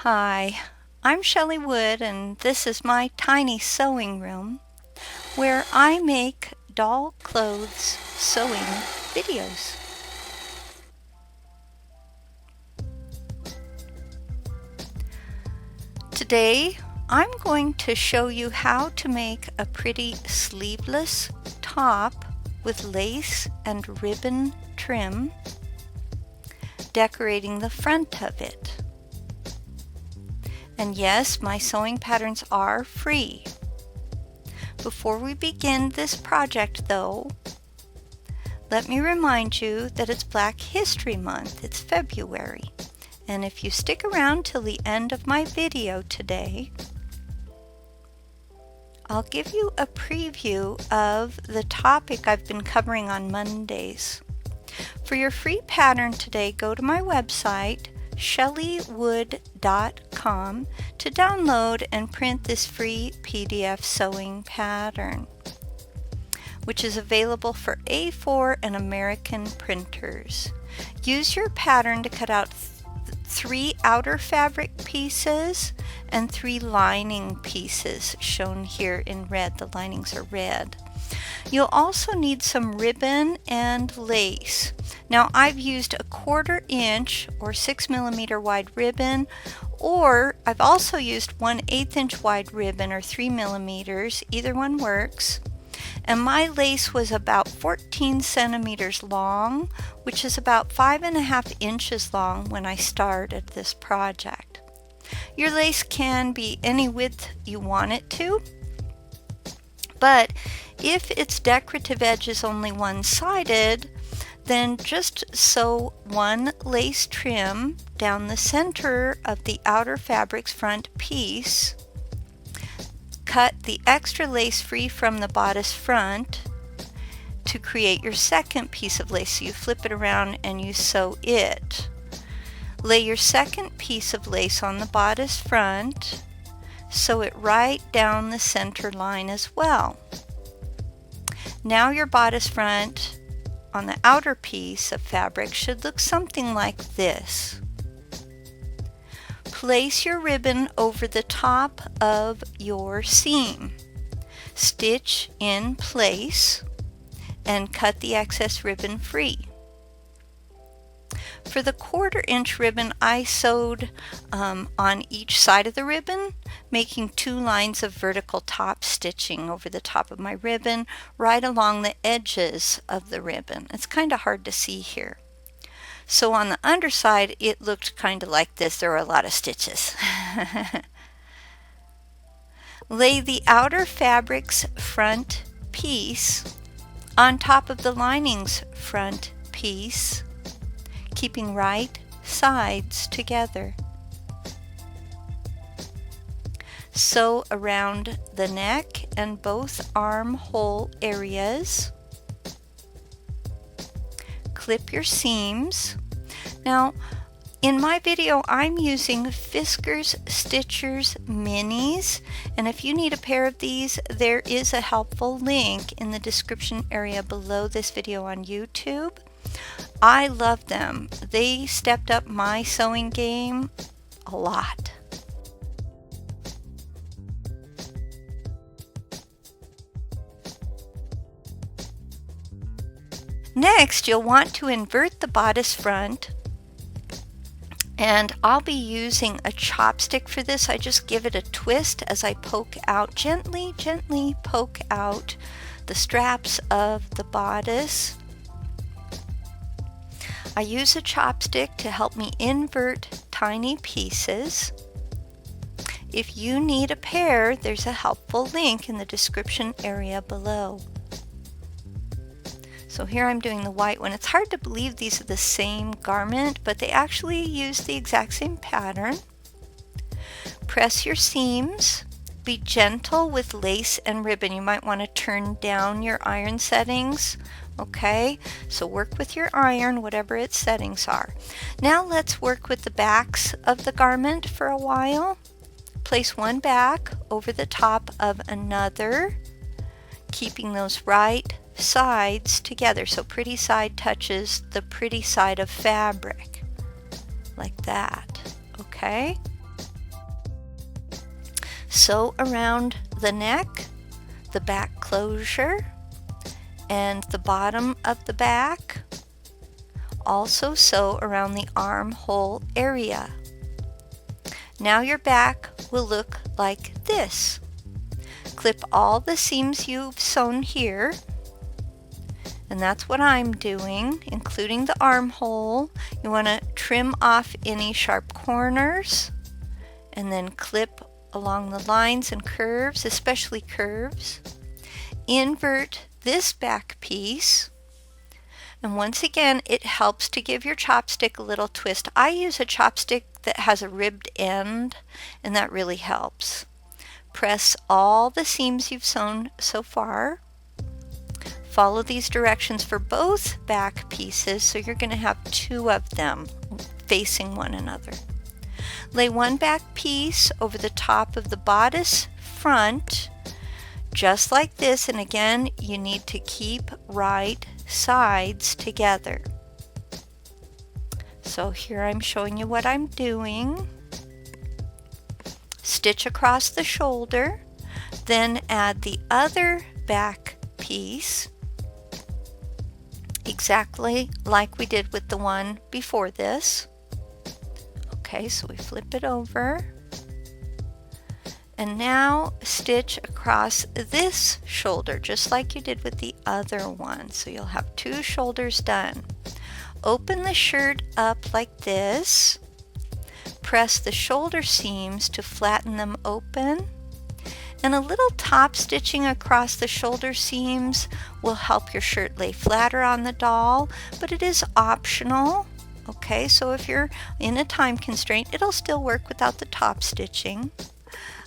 Hi, I'm Chelly Wood, and this is my tiny sewing room where I make doll clothes sewing videos. Today, I'm going to show you how to make a pretty sleeveless top with lace and ribbon trim, decorating the front of it. And yes, my sewing patterns are free. Before we begin this project though, let me remind you that it's Black History Month. It's February. And if you stick around till the end of my video today, I'll give you a preview of the topic I've been covering on Mondays. For your free pattern today, go to my website, chellywood.com, to download and print this free PDF sewing pattern, which is available for A4 and American printers. Use your pattern to cut out 3 outer fabric pieces and 3 lining pieces, shown here in red. The linings are red. You'll also need some ribbon and lace. Now I've used a 1/4 inch or 6 millimeter wide ribbon, or I've also used 1/8 inch wide ribbon or 3 millimeters. Either one works. And my lace was about 14 centimeters long, which is about 5.5 inches long when I started this project. Your lace can be any width you want it to, but if its decorative edge is only one-sided, then just sew one lace trim down the center of the outer fabric's front piece. Cut the extra lace free from the bodice front to create your second piece of lace. So you flip it around and you sew it. Lay your second piece of lace on the bodice front, sew it right down the center line as well. Now your bodice front on the outer piece of fabric should look something like this. Place your ribbon over the top of your seam. Stitch in place and cut the excess ribbon free. For the 1/4 inch ribbon, I sewed on each side of the ribbon, making 2 lines of vertical top stitching over the top of my ribbon, right along the edges of the ribbon. It's kind of hard to see here. So on the underside, it looked kind of like this. There were a lot of stitches. Lay the outer fabric's front piece on top of the lining's front piece, keeping right sides together. Sew around the neck and both armhole areas. Clip your seams. Now, in my video, I'm using Fiskars Stitchers Minis, and if you need a pair of these, there is a helpful link in the description area below this video on YouTube. I love them. They stepped up my sewing game a lot. Next, you'll want to invert the bodice front, and I'll be using a chopstick for this. I just give it a twist as I poke out, gently poke out the straps of the bodice. I use a chopstick to help me invert tiny pieces. If you need a pair, there's a helpful link in the description area below. So here I'm doing the white one. It's hard to believe these are the same garment, but they actually use the exact same pattern. Press your seams. Be gentle with lace and ribbon. You might want to turn down your iron settings. Okay, so work with your iron, whatever its settings are. Now let's work with the backs of the garment for a while. Place one back over the top of another, keeping those right sides together, so pretty side touches the pretty side of fabric, like that. Okay, Sew around the neck, the back closure, and the bottom of the back. Also sew around the armhole area. Now your back will look like this. Clip all the seams you've sewn here, and that's what I'm doing, including the armhole. You want to trim off any sharp corners and then clip along the lines and curves, especially curves. Invert this back piece, and once again it helps to give your chopstick a little twist. I use a chopstick that has a ribbed end, and that really helps. Press all the seams you've sewn so far. Follow these directions for both back pieces, so you're going to have two of them facing one another. Lay one back piece over the top of the bodice front, just like this, and again you need to keep right sides together. So here I'm showing you what I'm doing. Stitch across the shoulder, then add the other back piece, exactly like we did with the one before this. Okay, so we flip it over, and now stitch across this shoulder just like you did with the other one. So you'll have two shoulders done. Open the shirt up like this. Press the shoulder seams to flatten them open, and a little top stitching across the shoulder seams will help your shirt lay flatter on the doll, but it is optional. Okay, so if you're in a time constraint, it'll still work without the top stitching.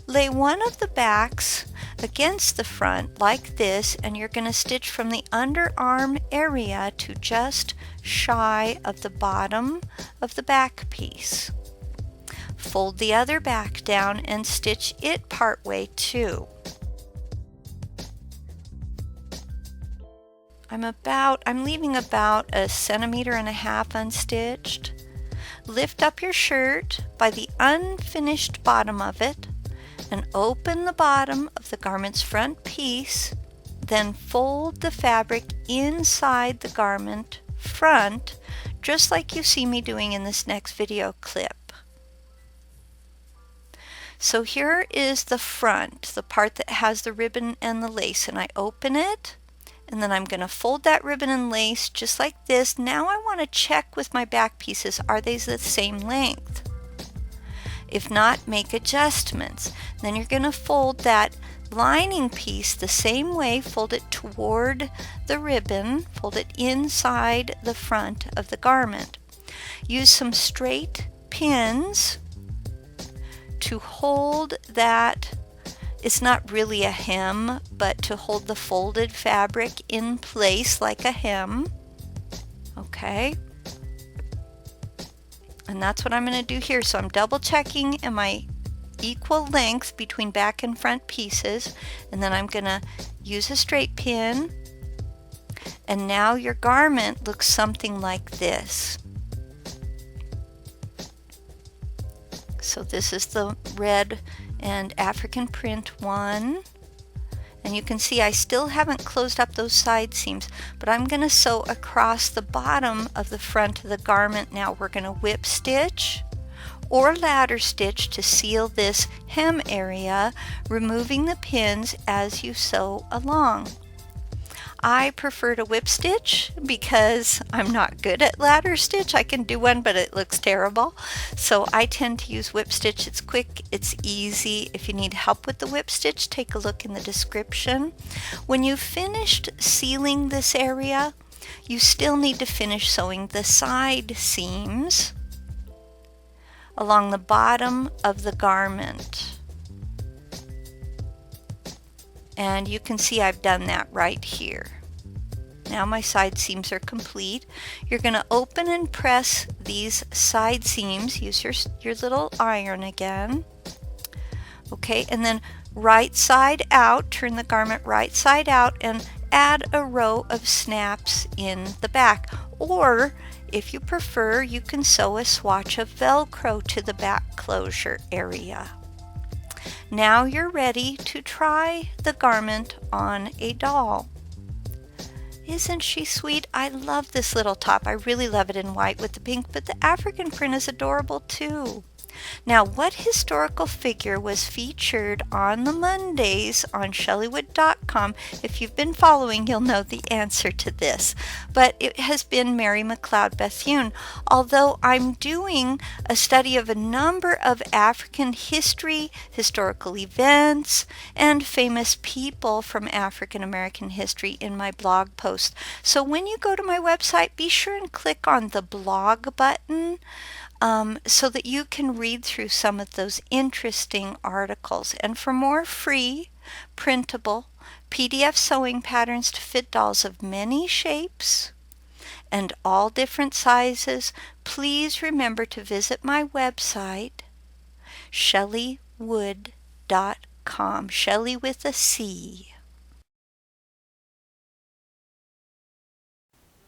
Lay one of the backs against the front like this, and you're going to stitch from the underarm area to just shy of the bottom of the back piece. Fold the other back down and stitch it part way too. I'm leaving about 1.5 centimeters unstitched. Lift up your shirt by the unfinished bottom of it and open the bottom of the garment's front piece, then fold the fabric inside the garment front, just like you see me doing in this next video clip. So here is the front, the part that has the ribbon and the lace, and I open it, and then I'm going to fold that ribbon and lace just like this. Now I want to check with my back pieces, are they the same length? If not, make adjustments. Then you're going to fold that lining piece the same way, fold it toward the ribbon, fold it inside the front of the garment. Use some straight pins to hold that, it's not really a hem, but to hold the folded fabric in place like a hem. Okay, and that's what I'm going to do here. So I'm double checking am I equal length between back and front pieces, and then I'm going to use a straight pin, and now your garment looks something like this. So this is the red and African print one, and you can see I still haven't closed up those side seams, but I'm going to sew across the bottom of the front of the garment. Now we're going to whip stitch or ladder stitch to seal this hem area, removing the pins as you sew along. I prefer to whip stitch because I'm not good at ladder stitch. I can do one, but it looks terrible. So I tend to use whip stitch. It's quick, it's easy. If you need help with the whip stitch, take a look in the description. When you've finished sealing this area, you still need to finish sewing the side seams along the bottom of the garment. And you can see I've done that right here. Now my side seams are complete. You're going to open and press these side seams. Use your little iron again. Okay, and then right side out, turn the garment right side out and add a row of snaps in the back. Or if you prefer, you can sew a swatch of Velcro to the back closure area. Now you're ready to try the garment on a doll. Isn't she sweet? I love this little top. I really love it in white with the pink, but the African print is adorable too. Now, what historical figure was featured on the Mondays on Chellywood.com? If you've been following, you'll know the answer to this. But it has been Mary McLeod Bethune. Although I'm doing a study of a number of African history, historical events, and famous people from African American history in my blog post. So when you go to my website, be sure and click on the blog button so that you can read through some of those interesting articles. And for more free, printable PDF sewing patterns to fit dolls of many shapes and all different sizes, please remember to visit my website, chellywood.com, Chelly with a C.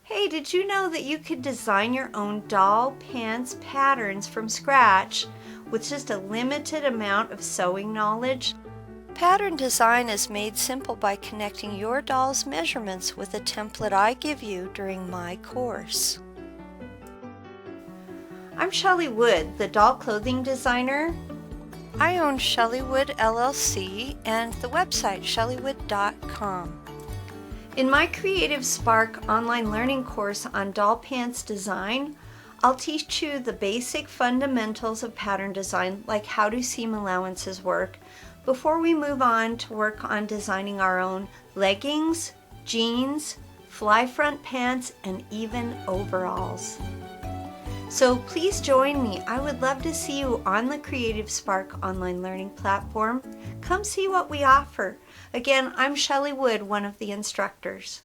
Hey, did you know that you could design your own doll pants patterns from scratch with just a limited amount of sewing knowledge? Pattern design is made simple by connecting your doll's measurements with a template I give you during my course. I'm Chelly Wood, the doll clothing designer. I own Chelly Wood LLC and the website chellywood.com. In my Creative Spark online learning course on doll pants design, I'll teach you the basic fundamentals of pattern design, like how do seam allowances work, before we move on to work on designing our own leggings, jeans, fly front pants, and even overalls. So please join me. I would love to see you on the Creative Spark online learning platform. Come see what we offer. Again, I'm Chelly Wood, one of the instructors.